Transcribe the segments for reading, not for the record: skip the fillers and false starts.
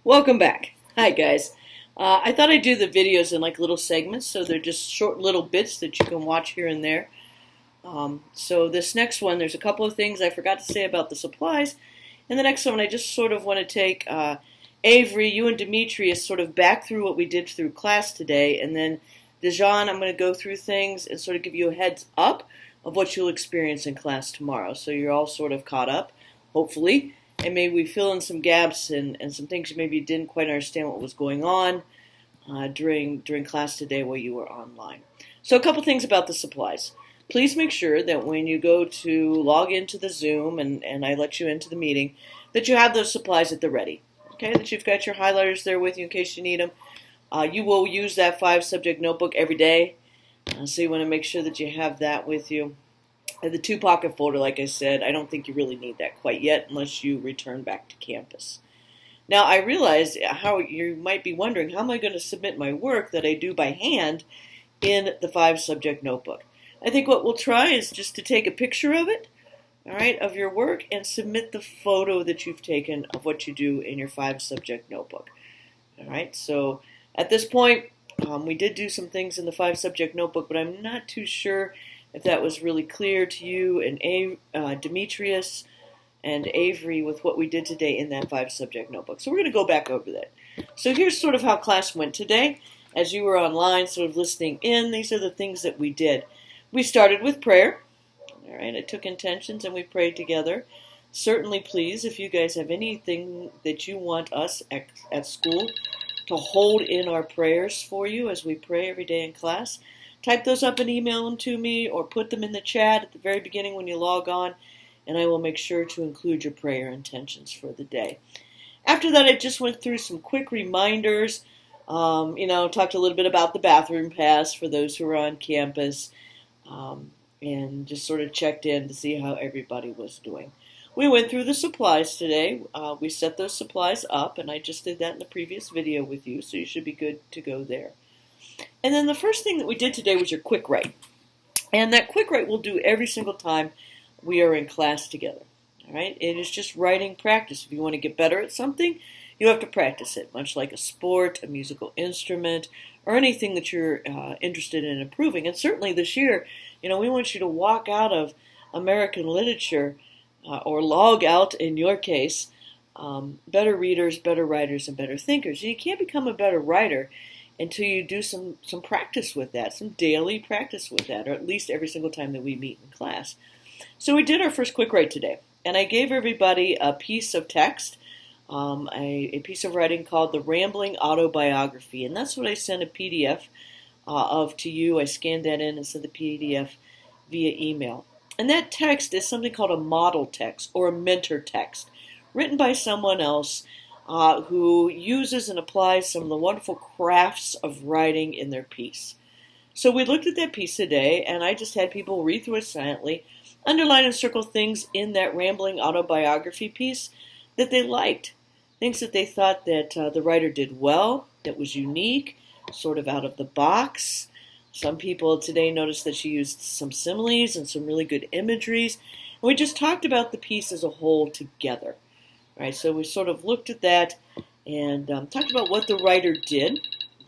Welcome back. Hi, guys. I thought I'd do the videos in like little segments, so they're just short little bits that you can watch here and there. So this next one, there's a couple of things I forgot to say about the supplies. And the next one, I just sort of want to take Avery, you and Demetrius sort of back through what we did through class today. And then Dijon, I'm going to go through things and sort of give you a heads up of what you'll experience in class tomorrow. So you're all sort of caught up, hopefully. And maybe we fill in some gaps and some things you maybe didn't quite understand what was going on during class today while you were online. So a couple things about the supplies. Please make sure that when you go to log into the Zoom and I let you into the meeting, that you have those supplies at the ready. Okay, that you've got your highlighters there with you in case you need them. You will use that 5-subject notebook every day, so you want to make sure that you have that with you. And the 2-pocket folder, like I said, I don't think you really need that quite yet unless you return back to campus. Now, I realize how you might be wondering, how am I going to submit my work that I do by hand in the 5-subject notebook? I think what we'll try is just to take a picture of it, all right, of your work, and submit the photo that you've taken of what you do in your 5-subject notebook. All right, so at this point, we did do some things in the 5-subject notebook, but I'm not too sure if that was really clear to you and Demetrius and Avery with what we did today in that 5-subject notebook. So we're going to go back over that. So here's sort of how class went today. As you were online sort of listening in, these are the things that we did. We started with prayer. All right, I took intentions and we prayed together. Certainly, please, if you guys have anything that you want us at school to hold in our prayers for you as we pray every day in class, type those up and email them to me or put them in the chat at the very beginning when you log on, and I will make sure to include your prayer intentions for the day. After that, I just went through some quick reminders, talked a little bit about the bathroom pass for those who are on campus, and just sort of checked in to see how everybody was doing. We went through the supplies today. We set those supplies up, and I just did that in the previous video with you, so you should be good to go there. And then the first thing that we did today was your quick write. And that quick write we'll do every single time we are in class together. All right? It is just writing practice. If you want to get better at something, you have to practice it, much like a sport, a musical instrument, or anything that you're interested in improving. And certainly this year, we want you to walk out of American literature, or log out in your case, better readers, better writers, and better thinkers. And you can't become a better writer until you do some practice with that, some daily practice with that, or at least every single time that we meet in class. So we did our first quick write today, and I gave everybody a piece of text, a piece of writing called The Rambling Autobiography, and that's what I sent a PDF of to you. I scanned that in and sent the PDF via email. And that text is something called a model text or a mentor text, written by someone else who uses and applies some of the wonderful crafts of writing in their piece. So we looked at that piece today, and I just had people read through it silently, underline and circle things in that rambling autobiography piece that they liked, things that they thought that the writer did well, that was unique, sort of out of the box. Some people today noticed that she used some similes and some really good imageries, and we just talked about the piece as a whole together. All right, so we sort of looked at that and talked about what the writer did,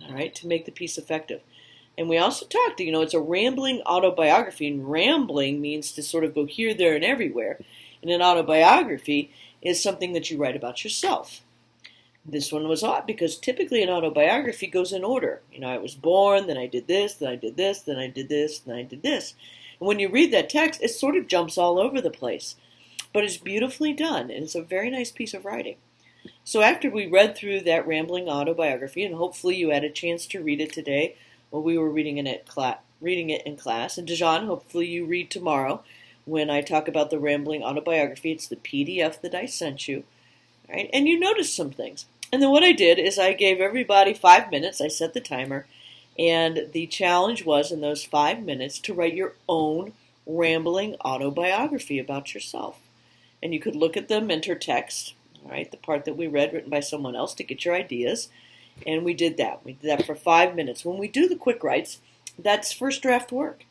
all right, to make the piece effective. And we also talked, it's a rambling autobiography, and rambling means to sort of go here, there, and everywhere. And an autobiography is something that you write about yourself. This one was odd because typically an autobiography goes in order. I was born, then I did this, then I did this, then I did this, then I did this. And when you read that text, it sort of jumps all over the place. But it's beautifully done, and it's a very nice piece of writing. So after we read through that rambling autobiography, and hopefully you had a chance to read it today while we were reading it in class, and Dijon, hopefully you read tomorrow when I talk about the rambling autobiography. It's the PDF that I sent you, right? And you noticed some things. And then what I did is I gave everybody 5 minutes. I set the timer, and the challenge was in those 5 minutes to write your own rambling autobiography about yourself. And you could look at the mentor text, all right, the part that we read written by someone else to get your ideas. And we did that. We did that for 5 minutes. When we do the quick writes, that's first draft work.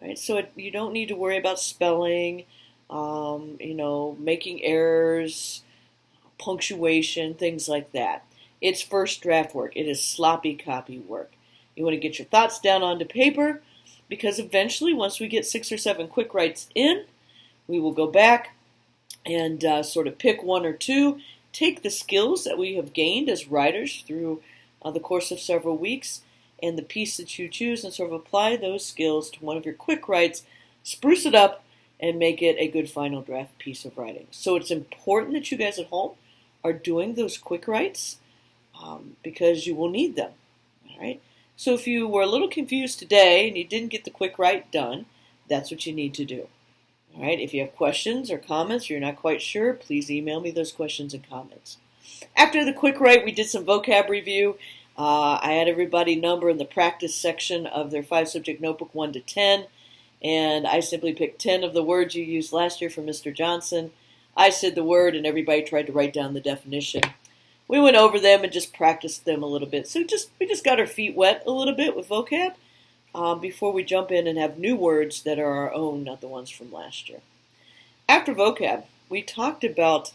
Right? So you don't need to worry about spelling, making errors, punctuation, things like that. It's first draft work. It is sloppy copy work. You want to get your thoughts down onto paper because eventually, once we get 6 or 7 quick writes in, we will go back and sort of pick one or two, take the skills that we have gained as writers through the course of several weeks and the piece that you choose and sort of apply those skills to one of your quick writes, spruce it up, and make it a good final draft piece of writing. So it's important that you guys at home are doing those quick writes because you will need them. All right. So if you were a little confused today and you didn't get the quick write done, that's what you need to do. All right. If you have questions or comments, or you're not quite sure, please email me those questions and comments. After the quick write, we did some vocab review. I had everybody number in the practice section of their 5-subject notebook 1 to 10. And I simply picked 10 of the words you used last year from Mr. Johnson. I said the word, and everybody tried to write down the definition. We went over them and just practiced them a little bit. So we just got our feet wet a little bit with vocab before we jump in and have new words that are our own, not the ones from last year. After vocab, we talked about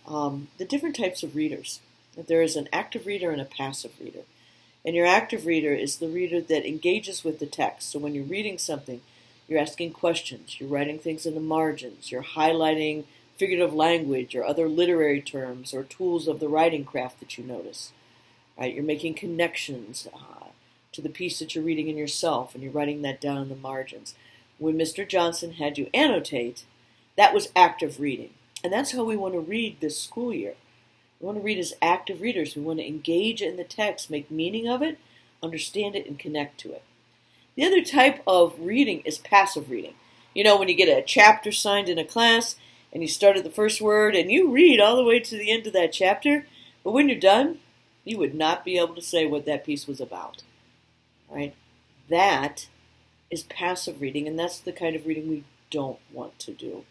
the different types of readers. That there is an active reader and a passive reader. And your active reader is the reader that engages with the text. So when you're reading something, you're asking questions, you're writing things in the margins, you're highlighting figurative language or other literary terms or tools of the writing craft that you notice. Right? You're making connections to the piece that you're reading in yourself, and you're writing that down in the margins. When Mr. Johnson had you annotate, that was active reading. And that's how we want to read this school year. We want to read as active readers. We want to engage in the text, make meaning of it, understand it, and connect to it. The other type of reading is passive reading. You know, when you get a chapter signed in a class and you start at the first word and you read all the way to the end of that chapter, but when you're done, you would not be able to say what that piece was about. Right? That is passive reading, and that's the kind of reading we don't want to do.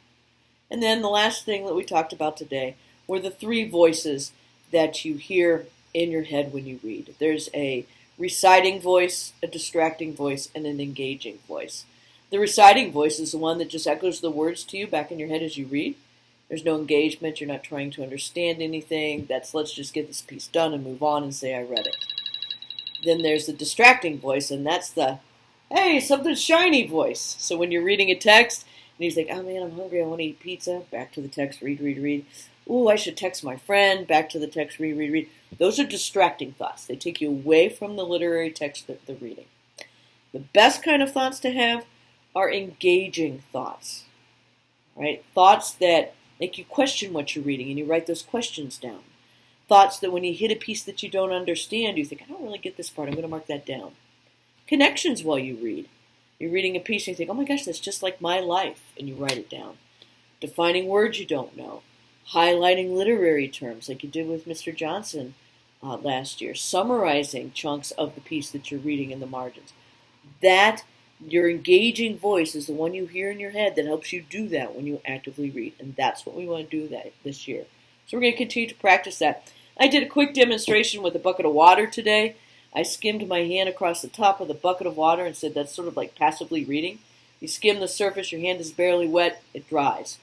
And then the last thing that we talked about today were the 3 voices that you hear in your head when you read. There's a reciting voice, a distracting voice, and an engaging voice. The reciting voice is the one that just echoes the words to you back in your head as you read. There's no engagement. You're not trying to understand anything. That's let's just get this piece done and move on and say I read it. Then there's the distracting voice, and that's the, hey, something shiny voice. So when you're reading a text, and he's like, oh man, I'm hungry, I want to eat pizza. Back to the text, read, read, read. Ooh, I should text my friend. Back to the text, read, read, read. Those are distracting thoughts. They take you away from the literary text that they're reading. The best kind of thoughts to have are engaging thoughts. Right? Thoughts that make you question what you're reading, and you write those questions down. Thoughts that when you hit a piece that you don't understand, you think, I don't really get this part, I'm going to mark that down. Connections while you read. You're reading a piece and you think, oh my gosh, that's just like my life, and you write it down. Defining words you don't know. Highlighting literary terms like you did with Mr. Johnson last year. Summarizing chunks of the piece that you're reading in the margins. That, your engaging voice is the one you hear in your head that helps you do that when you actively read. And that's what we want to do this year. So we're going to continue to practice that. I did a quick demonstration with a bucket of water today. I skimmed my hand across the top of the bucket of water and said that's sort of like passively reading. You skim the surface, your hand is barely wet, it dries.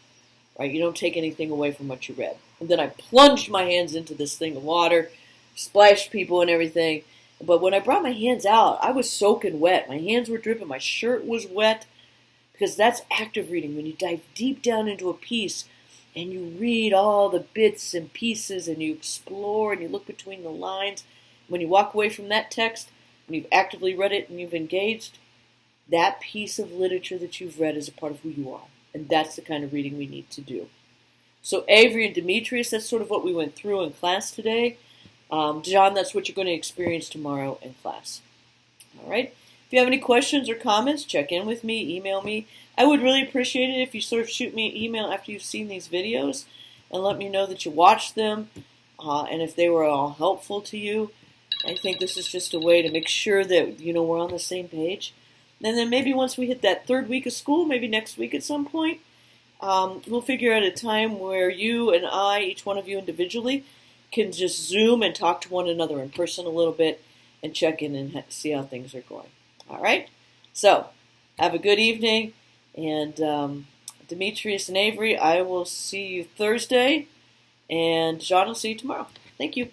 Right? You don't take anything away from what you read. And then I plunged my hands into this thing of water, splashed people and everything. But when I brought my hands out, I was soaking wet. My hands were dripping, my shirt was wet, because that's active reading. When you dive deep down into a piece and you read all the bits and pieces and you explore and you look between the lines, when you walk away from that text, when you've actively read it and you've engaged, that piece of literature that you've read is a part of who you are. And that's the kind of reading we need to do. So Avery and Demetrius, that's sort of what we went through in class today. John, that's what you're going to experience tomorrow in class. All right. If you have any questions or comments, check in with me, email me. I would really appreciate it if you sort of shoot me an email after you've seen these videos and let me know that you watched them and if they were all helpful to you. I think this is just a way to make sure that, we're on the same page. And then maybe once we hit that 3rd week of school, maybe next week at some point, we'll figure out a time where you and I, each one of you individually, can just Zoom and talk to one another in person a little bit and check in and see how things are going. All right? So, have a good evening. And Demetrius and Avery, I will see you Thursday. And John will see you tomorrow. Thank you.